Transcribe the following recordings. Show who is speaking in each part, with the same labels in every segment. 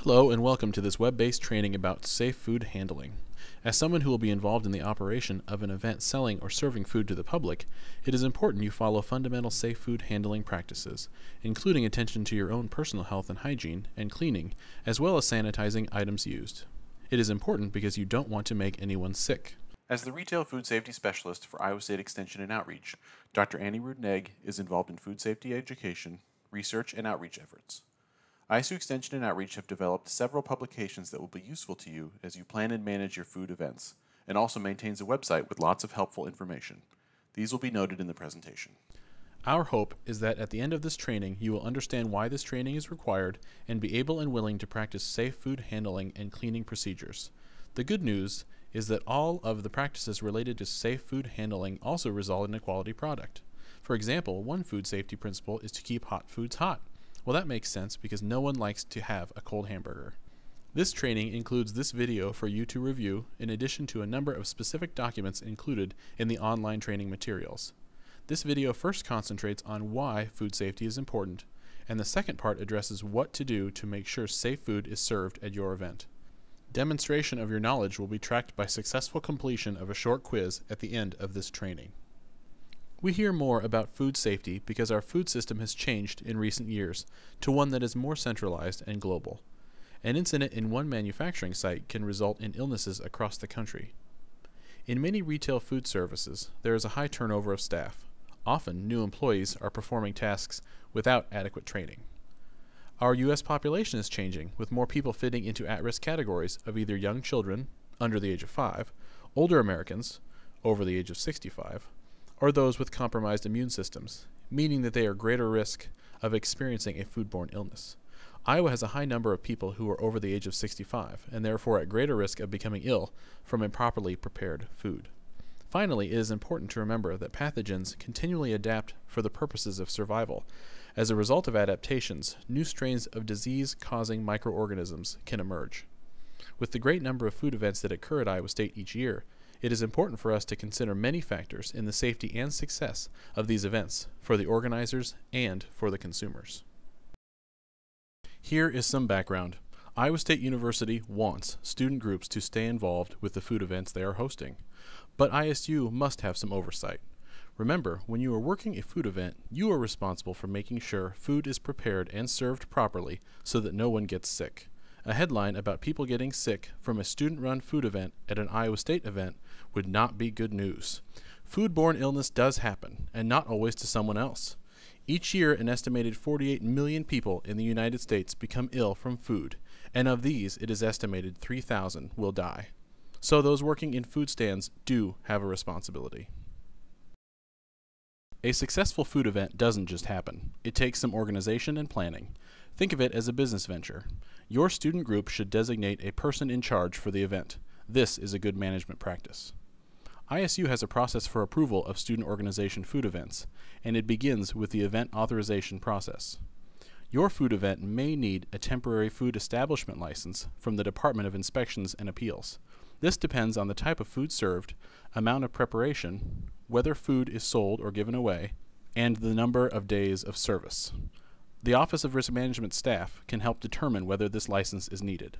Speaker 1: Hello and welcome to this web-based training about safe food handling. As someone who will be involved in the operation of an event selling or serving food to the public, it is important you follow fundamental safe food handling practices, including attention to your own personal health and hygiene and cleaning, as well as sanitizing items used. It is important because you don't want to make anyone sick. As the Retail Food Safety Specialist for Iowa State Extension and Outreach, Dr. Annie Rudnegg is involved in food safety education, research, and outreach efforts. ISU Extension and Outreach have developed several publications that will be useful to you as you plan and manage your food events, and also maintains a website with lots of helpful information. These will be noted in the presentation. Our hope is that at the end of this training, you will understand why this training is required and be able and willing to practice safe food handling and cleaning procedures. The good news is that all of the practices related to safe food handling also result in a quality product. For example, one food safety principle is to keep hot foods hot. Well, that makes sense because no one likes to have a cold hamburger. This training includes this video for you to review, in addition to a number of specific documents included in the online training materials. This video first concentrates on why food safety is important, and the second part addresses what to do to make sure safe food is served at your event. Demonstration of your knowledge will be tracked by successful completion of a short quiz at the end of this training. We hear more about food safety because our food system has changed in recent years to one that is more centralized and global. An incident in one manufacturing site can result in illnesses across the country. In many retail food services, there is a high turnover of staff. Often, new employees are performing tasks without adequate training. Our U.S. population is changing, with more people fitting into at-risk categories of either young children, under the age of 5, older Americans, over the age of 65, or those with compromised immune systems, meaning that they are greater risk of experiencing a foodborne illness. Iowa has a high number of people who are over the age of 65 and therefore at greater risk of becoming ill from improperly prepared food. Finally, it is important to remember that pathogens continually adapt for the purposes of survival. As a result of adaptations, new strains of disease-causing microorganisms can emerge. With the great number of food events that occur at Iowa State each year, it is important for us to consider many factors in the safety and success of these events for the organizers and for the consumers. Here is some background. Iowa State University wants student groups to stay involved with the food events they are hosting, but ISU must have some oversight. Remember, when you are working a food event, you are responsible for making sure food is prepared and served properly so that no one gets sick. A headline about people getting sick from a student-run food event at an Iowa State event would not be good news. Foodborne illness does happen, and not always to someone else. Each year, an estimated 48 million people in the United States become ill from food, and of these, it is estimated 3,000 will die. So those working in food stands do have a responsibility. A successful food event doesn't just happen. It takes some organization and planning. Think of it as a business venture. Your student group should designate a person in charge for the event. This is a good management practice. ISU has a process for approval of student organization food events, and it begins with the event authorization process. Your food event may need a temporary food establishment license from the Department of Inspections and Appeals. This depends on the type of food served, amount of preparation, whether food is sold or given away, and the number of days of service. The Office of Risk Management staff can help determine whether this license is needed.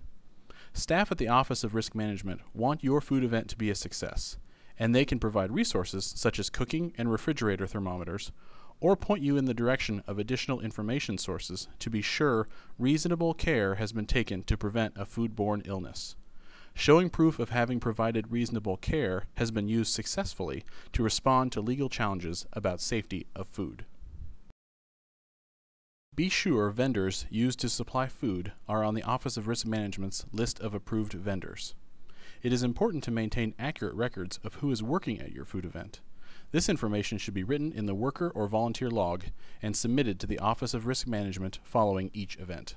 Speaker 1: Staff at the Office of Risk Management want your food event to be a success, and they can provide resources such as cooking and refrigerator thermometers, or point you in the direction of additional information sources to be sure reasonable care has been taken to prevent a foodborne illness. Showing proof of having provided reasonable care has been used successfully to respond to legal challenges about safety of food. Be sure vendors used to supply food are on the Office of Risk Management's list of approved vendors. It is important to maintain accurate records of who is working at your food event. This information should be written in the worker or volunteer log and submitted to the Office of Risk Management following each event.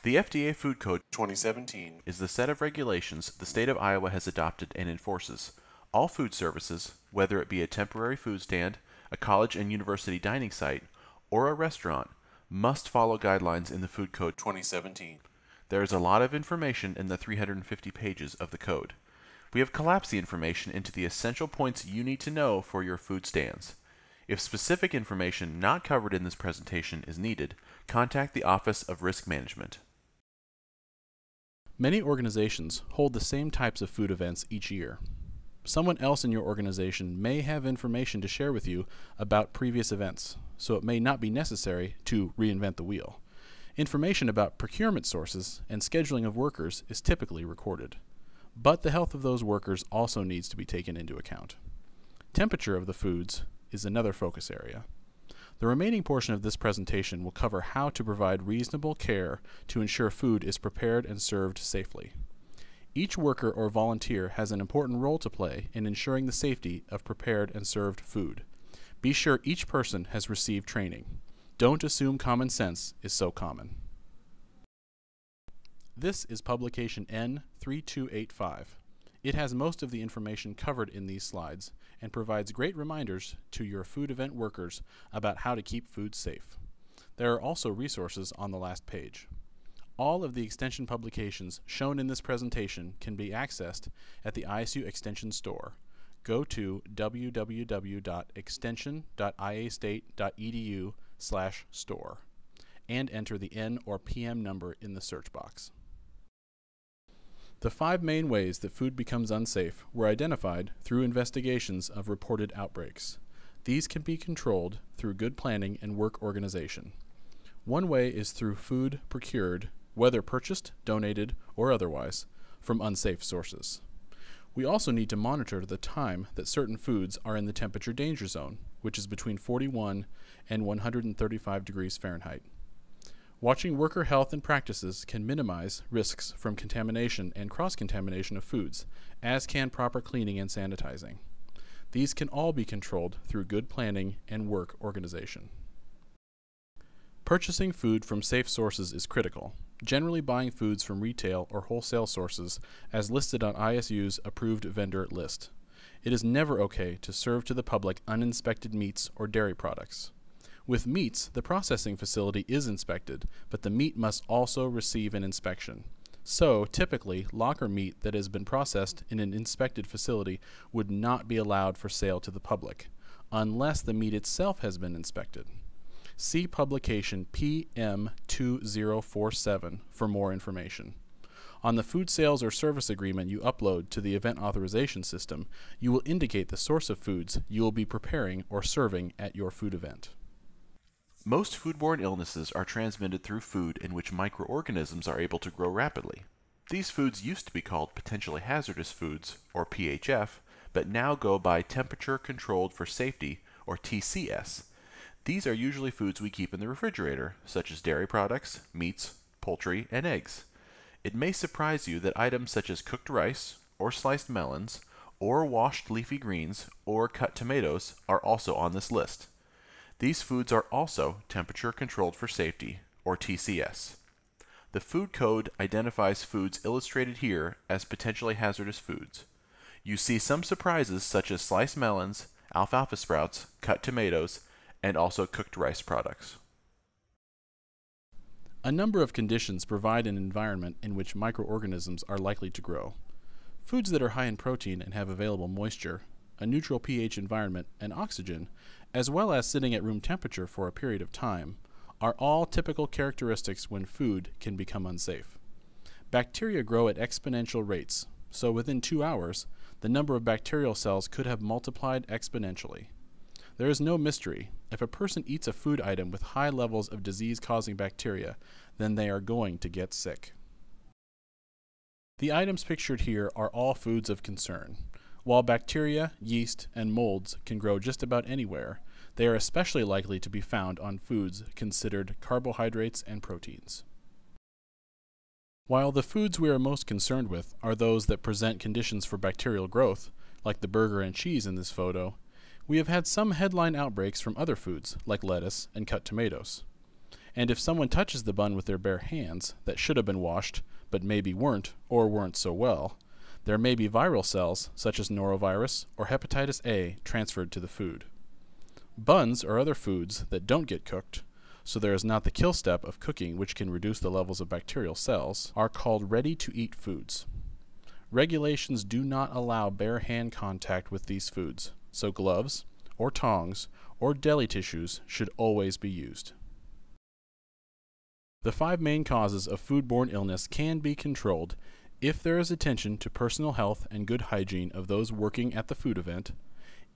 Speaker 1: The FDA Food Code 2017 is the set of regulations the state of Iowa has adopted and enforces. All food services, whether it be a temporary food stand, a college and university dining site, or a restaurant, must follow guidelines in the Food Code 2017. There is a lot of information in the 350 pages of the code. We have collapsed the information into the essential points you need to know for your food stands. If specific information not covered in this presentation is needed, contact the Office of Risk Management. Many organizations hold the same types of food events each year. Someone else in your organization may have information to share with you about previous events, so it may not be necessary to reinvent the wheel. Information about procurement sources and scheduling of workers is typically recorded, but the health of those workers also needs to be taken into account. Temperature of the foods is another focus area. The remaining portion of this presentation will cover how to provide reasonable care to ensure food is prepared and served safely. Each worker or volunteer has an important role to play in ensuring the safety of prepared and served food. Be sure each person has received training. Don't assume common sense is so common. This is publication N3285. It has most of the information covered in these slides and provides great reminders to your food event workers about how to keep food safe. There are also resources on the last page. All of the extension publications shown in this presentation can be accessed at the ISU Extension store. Go to www.extension.iastate.edu/store and enter the N or PM number in the search box. The 5 main ways that food becomes unsafe were identified through investigations of reported outbreaks. These can be controlled through good planning and work organization. One way is through food procured, whether purchased, donated, or otherwise, from unsafe sources. We also need to monitor the time that certain foods are in the temperature danger zone, which is between 41 and 135 degrees Fahrenheit. Watching worker health and practices can minimize risks from contamination and cross-contamination of foods, as can proper cleaning and sanitizing. These can all be controlled through good planning and work organization. Purchasing food from safe sources is critical, generally buying foods from retail or wholesale sources as listed on ISU's approved vendor list. It is never okay to serve to the public uninspected meats or dairy products. With meats, the processing facility is inspected, but the meat must also receive an inspection. So, typically, locker meat that has been processed in an inspected facility would not be allowed for sale to the public, unless the meat itself has been inspected. See publication PM2047 for more information. On the food sales or service agreement you upload to the event authorization system, you will indicate the source of foods you will be preparing or serving at your food event.
Speaker 2: Most foodborne illnesses are transmitted through food in which microorganisms are able to grow rapidly. These foods used to be called potentially hazardous foods, or PHF, but now go by temperature controlled for safety, or TCS. These are usually foods we keep in the refrigerator, such as dairy products, meats, poultry, and eggs. It may surprise you that items such as cooked rice, or sliced melons, or washed leafy greens, or cut tomatoes are also on this list. These foods are also temperature controlled for safety, or TCS. The food code identifies foods illustrated here as potentially hazardous foods. You see some surprises such as sliced melons, alfalfa sprouts, cut tomatoes, and also cooked rice products.
Speaker 1: A number of conditions provide an environment in which microorganisms are likely to grow. Foods that are high in protein and have available moisture, a neutral pH environment, and oxygen, as well as sitting at room temperature for a period of time, are all typical characteristics when food can become unsafe. Bacteria grow at exponential rates, so within 2 hours, the number of bacterial cells could have multiplied exponentially. There is no mystery. If a person eats a food item with high levels of disease-causing bacteria, then they are going to get sick. The items pictured here are all foods of concern. While bacteria, yeast, and molds can grow just about anywhere, they are especially likely to be found on foods considered carbohydrates and proteins. While the foods we are most concerned with are those that present conditions for bacterial growth, like the burger and cheese in this photo, we have had some headline outbreaks from other foods, like lettuce and cut tomatoes. And if someone touches the bun with their bare hands that should have been washed, but maybe weren't, or weren't so well, there may be viral cells, such as norovirus or hepatitis A, transferred to the food. Buns are other foods that don't get cooked, so there is not the kill step of cooking which can reduce the levels of bacterial cells, are called ready-to-eat foods. Regulations do not allow bare hand contact with these foods, so gloves, or tongs, or deli tissues should always be used. The 5 main causes of foodborne illness can be controlled if there is attention to personal health and good hygiene of those working at the food event,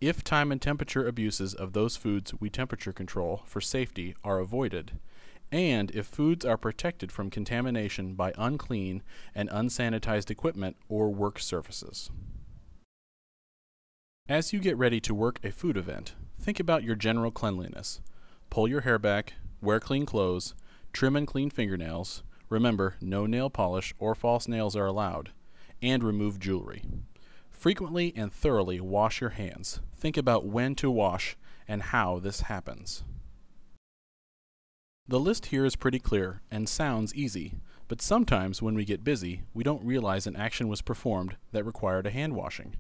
Speaker 1: if time and temperature abuses of those foods we temperature control for safety are avoided, and if foods are protected from contamination by unclean and unsanitized equipment or work surfaces. As you get ready to work a food event, think about your general cleanliness. Pull your hair back, wear clean clothes, trim and clean fingernails. Remember, no nail polish or false nails are allowed, and remove jewelry. Frequently and thoroughly wash your hands. Think about when to wash and how this happens. The list here is pretty clear and sounds easy, but sometimes when we get busy, we don't realize an action was performed that required a hand washing.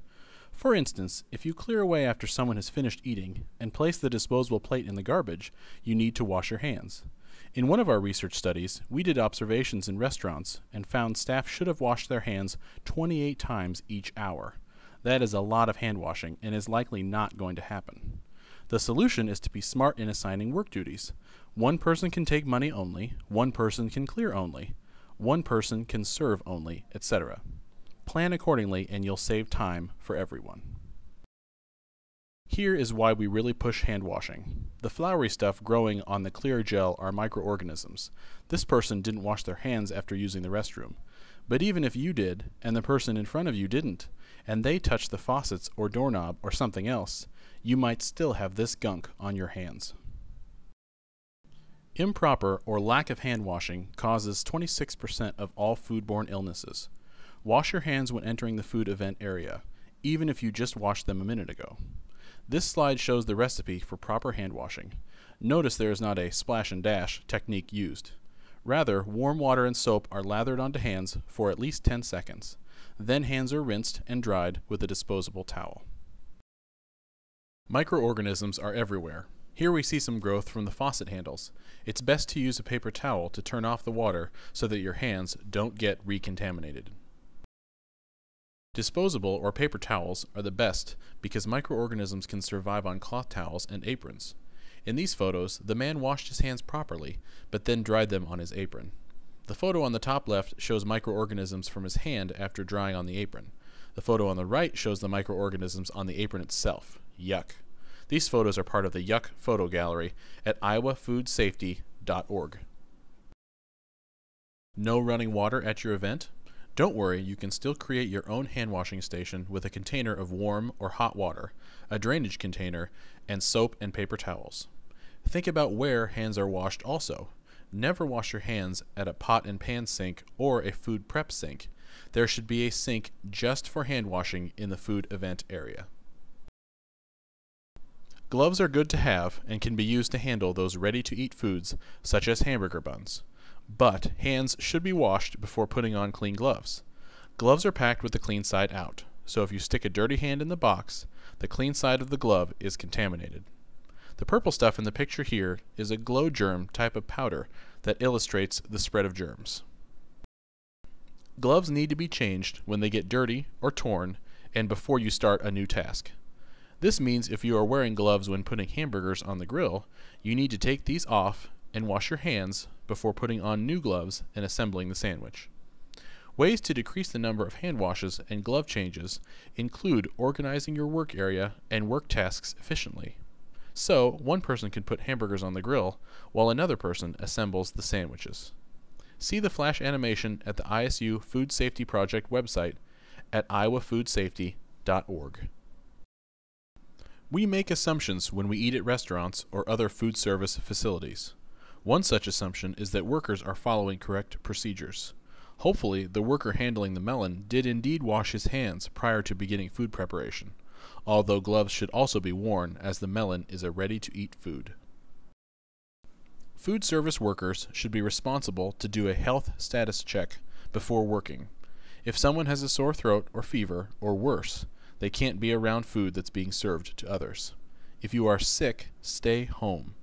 Speaker 1: For instance, if you clear away after someone has finished eating and place the disposable plate in the garbage, you need to wash your hands. In one of our research studies, we did observations in restaurants and found staff should have washed their hands 28 times each hour. That is a lot of hand washing and is likely not going to happen. The solution is to be smart in assigning work duties. One person can take money only, one person can clear only, one person can serve only, etc. Plan accordingly and you'll save time for everyone. Here is why we really push hand washing. The floury stuff growing on the clear gel are microorganisms. This person didn't wash their hands after using the restroom. But even if you did, and the person in front of you didn't, and they touched the faucets or doorknob or something else, you might still have this gunk on your hands. Improper or lack of hand washing causes 26% of all foodborne illnesses. Wash your hands when entering the food event area, even if you just washed them a minute ago. This slide shows the recipe for proper hand washing. Notice there is not a splash and dash technique used. Rather, warm water and soap are lathered onto hands for at least 10 seconds. Then hands are rinsed and dried with a disposable towel. Microorganisms are everywhere. Here we see some growth from the faucet handles. It's best to use a paper towel to turn off the water so that your hands don't get recontaminated. Disposable or paper towels are the best because microorganisms can survive on cloth towels and aprons. In these photos, the man washed his hands properly, but then dried them on his apron. The photo on the top left shows microorganisms from his hand after drying on the apron. The photo on the right shows the microorganisms on the apron itself. Yuck. These photos are part of the Yuck photo gallery at iowafoodsafety.org. No running water at your event? Don't worry, you can still create your own hand washing station with a container of warm or hot water, a drainage container, and soap and paper towels. Think about where hands are washed also. Never wash your hands at a pot and pan sink or a food prep sink. There should be a sink just for hand washing in the food event area. Gloves are good to have and can be used to handle those ready-to-eat foods such as hamburger buns. But hands should be washed before putting on clean gloves. Gloves are packed with the clean side out, so if you stick a dirty hand in the box, the clean side of the glove is contaminated. The purple stuff in the picture here is a glow germ type of powder that illustrates the spread of germs. Gloves need to be changed when they get dirty or torn and before you start a new task. This means if you are wearing gloves when putting hamburgers on the grill, you need to take these off and wash your hands before putting on new gloves and assembling the sandwich. Ways to decrease the number of hand washes and glove changes include organizing your work area and work tasks efficiently. So, one person can put hamburgers on the grill while another person assembles the sandwiches. See the flash animation at the ISU Food Safety Project website at iowafoodsafety.org. We make assumptions when we eat at restaurants or other food service facilities. One such assumption is that workers are following correct procedures. Hopefully, the worker handling the melon did indeed wash his hands prior to beginning food preparation, although gloves should also be worn as the melon is a ready-to-eat food. Food service workers should be responsible to do a health status check before working. If someone has a sore throat or fever, or worse, they can't be around food that's being served to others. If you are sick, stay home.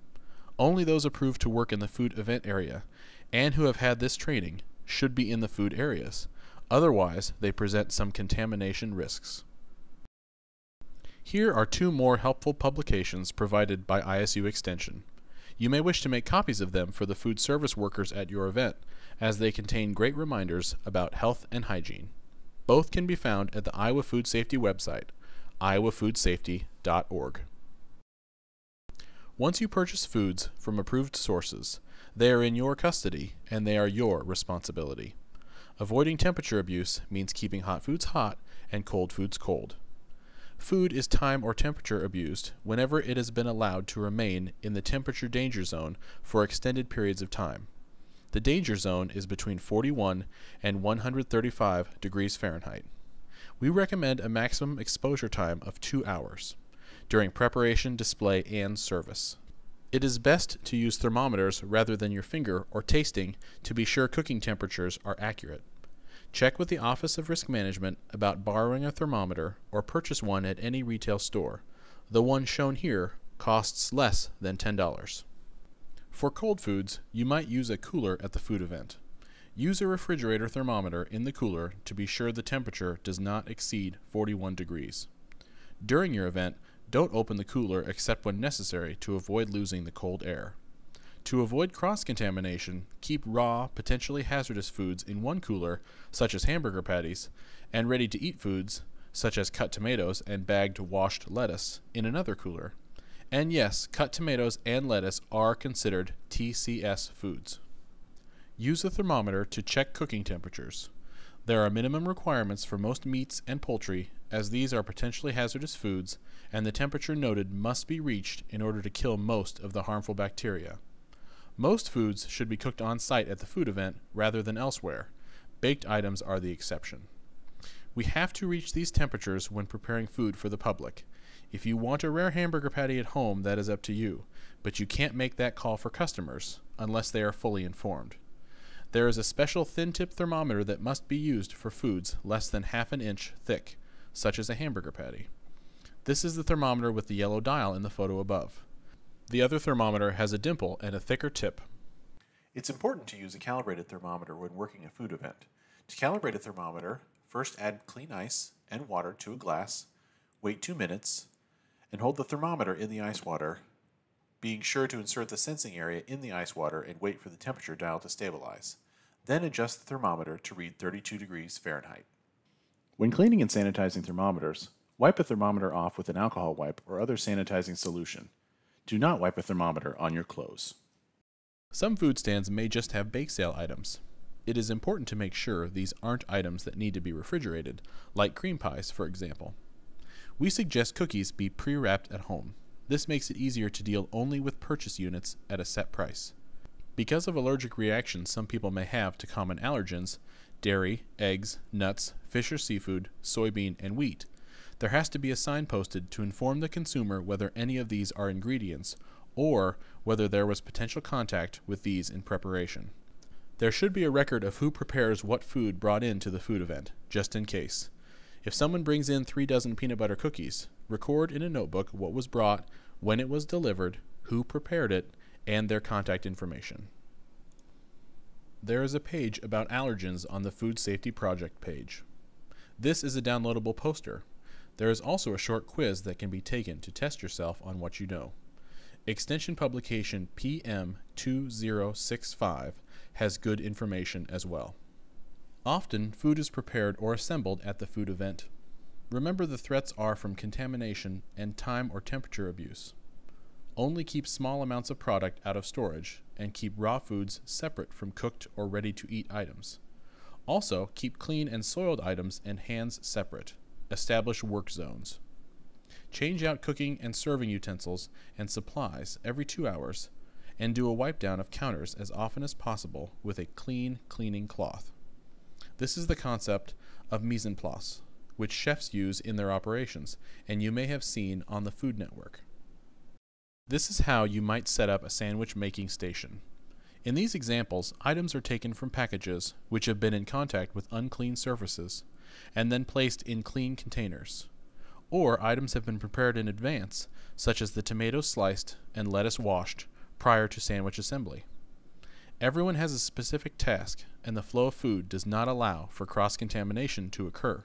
Speaker 1: Only those approved to work in the food event area and who have had this training should be in the food areas. Otherwise, they present some contamination risks. Here are 2 more helpful publications provided by ISU Extension. You may wish to make copies of them for the food service workers at your event, as they contain great reminders about health and hygiene. Both can be found at the Iowa Food Safety website, iowafoodsafety.org. Once you purchase foods from approved sources, they are in your custody and they are your responsibility. Avoiding temperature abuse means keeping hot foods hot and cold foods cold. Food is time or temperature abused whenever it has been allowed to remain in the temperature danger zone for extended periods of time. The danger zone is between 41 and 135 degrees Fahrenheit. We recommend a maximum exposure time of 2 hours during preparation, display, and service. It is best to use thermometers rather than your finger or tasting to be sure cooking temperatures are accurate. Check with the Office of Risk Management about borrowing a thermometer or purchase one at any retail store. The one shown here costs less than $10. For cold foods, you might use a cooler at the food event. Use a refrigerator thermometer in the cooler to be sure the temperature does not exceed 41 degrees. During your event, don't open the cooler except when necessary to avoid losing the cold air. To avoid cross-contamination, keep raw, potentially hazardous foods in one cooler, such as hamburger patties, and ready-to-eat foods, such as cut tomatoes and bagged washed lettuce, in another cooler. And yes, cut tomatoes and lettuce are considered TCS foods. Use a thermometer to check cooking temperatures. There are minimum requirements for most meats and poultry, as these are potentially hazardous foods, and the temperature noted must be reached in order to kill most of the harmful bacteria. Most foods should be cooked on site at the food event rather than elsewhere. Baked items are the exception. We have to reach these temperatures when preparing food for the public. If you want a rare hamburger patty at home, that is up to you, but you can't make that call for customers unless they are fully informed. There is a special thin-tip thermometer that must be used for foods less than ½ an inch thick, such as a hamburger patty. This is the thermometer with the yellow dial in the photo above. The other thermometer has a dimple and a thicker tip.
Speaker 2: It's important to use a calibrated thermometer when working a food event. To calibrate a thermometer, first add clean ice and water to a glass, wait 2 minutes, and hold the thermometer in the ice water, being sure to insert the sensing area in the ice water and wait for the temperature dial to stabilize. Then adjust the thermometer to read 32 degrees Fahrenheit. When cleaning and sanitizing thermometers, wipe a thermometer off with an alcohol wipe or other sanitizing solution. Do not wipe a thermometer on your clothes.
Speaker 1: Some food stands may just have bake sale items. It is important to make sure these aren't items that need to be refrigerated, like cream pies, for example. We suggest cookies be pre-wrapped at home. This makes it easier to deal only with purchase units at a set price. Because of allergic reactions some people may have to common allergens, dairy, eggs, nuts, fish or seafood, soybean, and wheat, there has to be a sign posted to inform the consumer whether any of these are ingredients or whether there was potential contact with these in preparation. There should be a record of who prepares what food brought into the food event, just in case. If someone brings in 3 dozen peanut butter cookies, record in a notebook what was brought, when it was delivered, who prepared it, and their contact information. There is a page about allergens on the Food Safety Project page. This is a downloadable poster. There is also a short quiz that can be taken to test yourself on what you know. Extension publication PM2065 has good information as well. Often, food is prepared or assembled at the food event. Remember, the threats are from contamination and time or temperature abuse. Only keep small amounts of product out of storage and keep raw foods separate from cooked or ready-to-eat items. Also, keep clean and soiled items and hands separate. Establish work zones. Change out cooking and serving utensils and supplies every 2 hours, and do a wipe down of counters as often as possible with a clean cleaning cloth. This is the concept of mise en place, which chefs use in their operations, and you may have seen on the Food Network. This is how you might set up a sandwich making station. In these examples, items are taken from packages which have been in contact with unclean surfaces, and then placed in clean containers. Or items have been prepared in advance, such as the tomatoes sliced and lettuce washed prior to sandwich assembly. Everyone has a specific task, and the flow of food does not allow for cross-contamination to occur.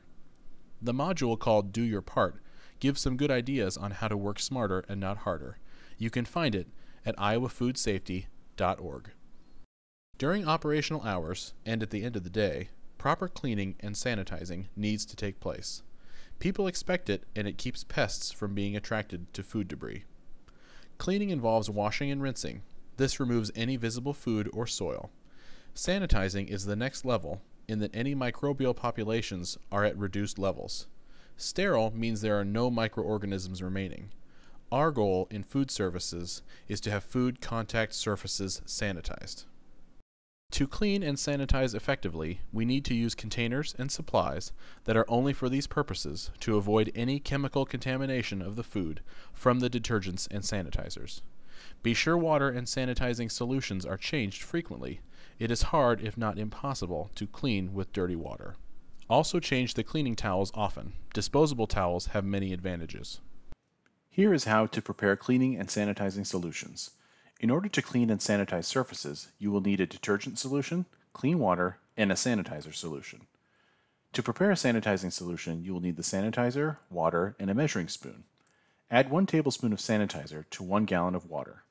Speaker 1: The module called Do Your Part gives some good ideas on how to work smarter and not harder. You can find it at iowafoodsafety.org. During operational hours and at the end of the day, proper cleaning and sanitizing needs to take place. People expect it, and it keeps pests from being attracted to food debris. Cleaning involves washing and rinsing. This removes any visible food or soil. Sanitizing is the next level in that any microbial populations are at reduced levels. Sterile means there are no microorganisms remaining. Our goal in food services is to have food contact surfaces sanitized. To clean and sanitize effectively, we need to use containers and supplies that are only for these purposes to avoid any chemical contamination of the food from the detergents and sanitizers. Be sure water and sanitizing solutions are changed frequently. It is hard, if not impossible, to clean with dirty water. Also change the cleaning towels often. Disposable towels have many advantages.
Speaker 2: Here is how to prepare cleaning and sanitizing solutions. In order to clean and sanitize surfaces, you will need a detergent solution, clean water, and a sanitizer solution. To prepare a sanitizing solution, you will need the sanitizer, water, and a measuring spoon. Add 1 tablespoon of sanitizer to 1 gallon of water.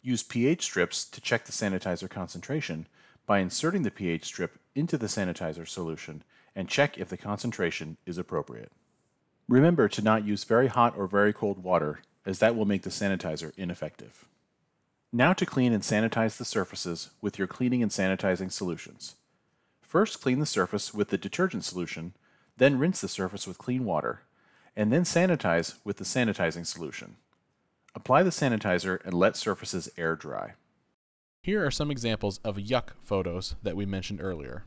Speaker 2: Use pH strips to check the sanitizer concentration by inserting the pH strip into the sanitizer solution and check if the concentration is appropriate. Remember to not use very hot or very cold water, as that will make the sanitizer ineffective. Now to clean and sanitize the surfaces with your cleaning and sanitizing solutions. First, clean the surface with the detergent solution, then rinse the surface with clean water, and then sanitize with the sanitizing solution. Apply the sanitizer and let surfaces air dry.
Speaker 1: Here are some examples of yuck photos that we mentioned earlier.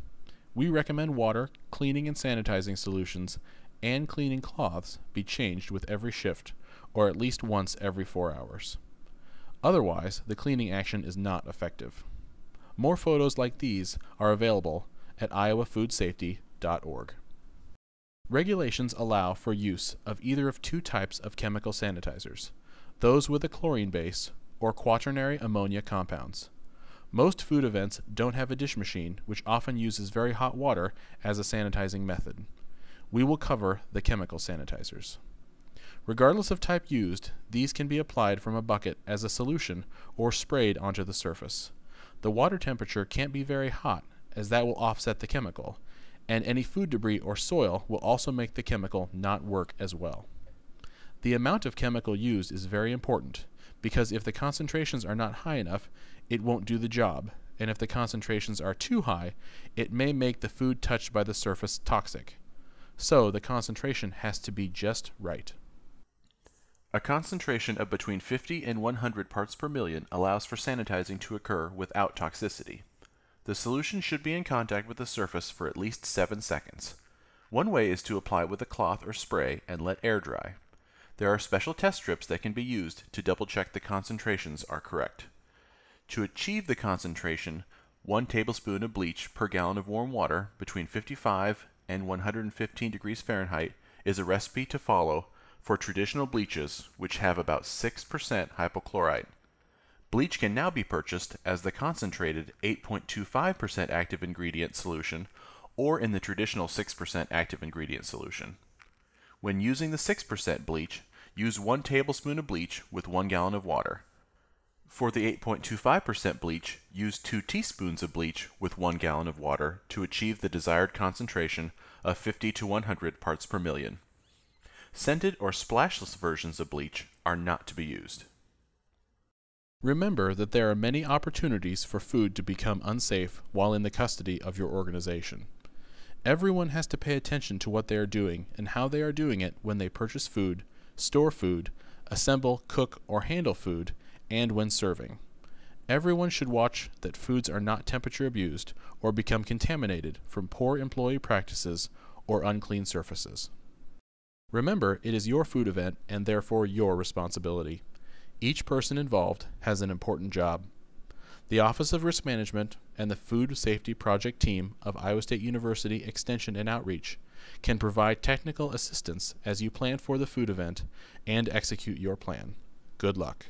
Speaker 1: We recommend water, cleaning and sanitizing solutions, and cleaning cloths be changed with every shift, or at least once every 4 hours. Otherwise, the cleaning action is not effective. More photos like these are available at iowafoodsafety.org. Regulations allow for use of either of 2 types of chemical sanitizers, those with a chlorine base or quaternary ammonia compounds. Most food events don't have a dish machine, which often uses very hot water as a sanitizing method. We will cover the chemical sanitizers. Regardless of type used, these can be applied from a bucket as a solution or sprayed onto the surface. The water temperature can't be very hot, as that will offset the chemical, and any food debris or soil will also make the chemical not work as well. The amount of chemical used is very important, because if the concentrations are not high enough, it won't do the job, and if the concentrations are too high, it may make the food touched by the surface toxic. So the concentration has to be just right.
Speaker 2: A concentration of between 50 and 100 parts per million allows for sanitizing to occur without toxicity. The solution should be in contact with the surface for at least 7 seconds. One way is to apply with a cloth or spray and let air dry. There are special test strips that can be used to double-check the concentrations are correct. To achieve the concentration, 1 tablespoon of bleach per gallon of warm water between 55 and 115 degrees Fahrenheit is a recipe to follow for traditional bleaches, which have about 6% hypochlorite. Bleach can now be purchased as the concentrated 8.25% active ingredient solution or in the traditional 6% active ingredient solution. When using the 6% bleach, use 1 tablespoon of bleach with 1 gallon of water. For the 8.25% bleach, use 2 teaspoons of bleach with 1 gallon of water to achieve the desired concentration of 50 to 100 parts per million. Scented or splashless versions of bleach are not to be used.
Speaker 1: Remember that there are many opportunities for food to become unsafe while in the custody of your organization. Everyone has to pay attention to what they are doing and how they are doing it when they purchase food, store food, assemble, cook, or handle food, and when serving. Everyone should watch that foods are not temperature abused or become contaminated from poor employee practices or unclean surfaces. Remember, it is your food event and therefore your responsibility. Each person involved has an important job. The Office of Risk Management and the Food Safety Project team of Iowa State University Extension and Outreach can provide technical assistance as you plan for the food event and execute your plan. Good luck.